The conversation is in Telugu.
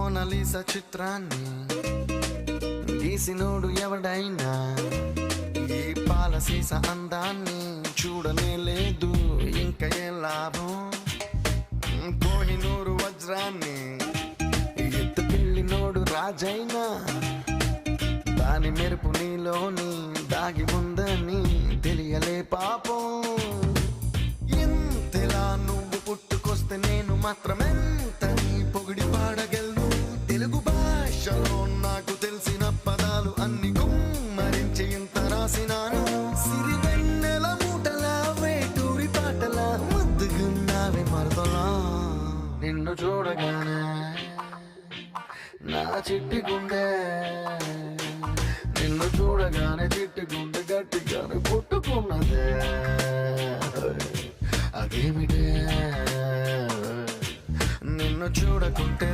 మోనాలిసా చిత్రాన్ని గీసినోడు ఎవడైనా ఈ పాలసీస అందాన్ని చూడనే లేదు ఇంకా ఏ లాభం. కోహినూరు వజ్రాన్ని ఎత్తు పెళ్ళినోడు రాజైనా దాని మెరుపు నీలోని దాగి ఉందని తెలియలే పాపం. ఎంతలా నువ్వు పుట్టుకొస్తే నేను మాత్రమెంత నీ పొగిడి పాడగలను. తెలుగు భాషలో నాకు తెలిసిన పదాలు అన్ని గుమ్మరించి ఇంత రాసినాను. సిరివెన్నెల మూటలా వేటూరి పాటలా ముద్దుగున్నావే మరదలా. నిన్ను చూడగానే నా చిట్టి గుండె, నిన్ను చూడగానే చిట్టి గుండె గట్టిగానే పుట్టుకున్నదే. అదేమిటే నిన్ను చూడకుంటే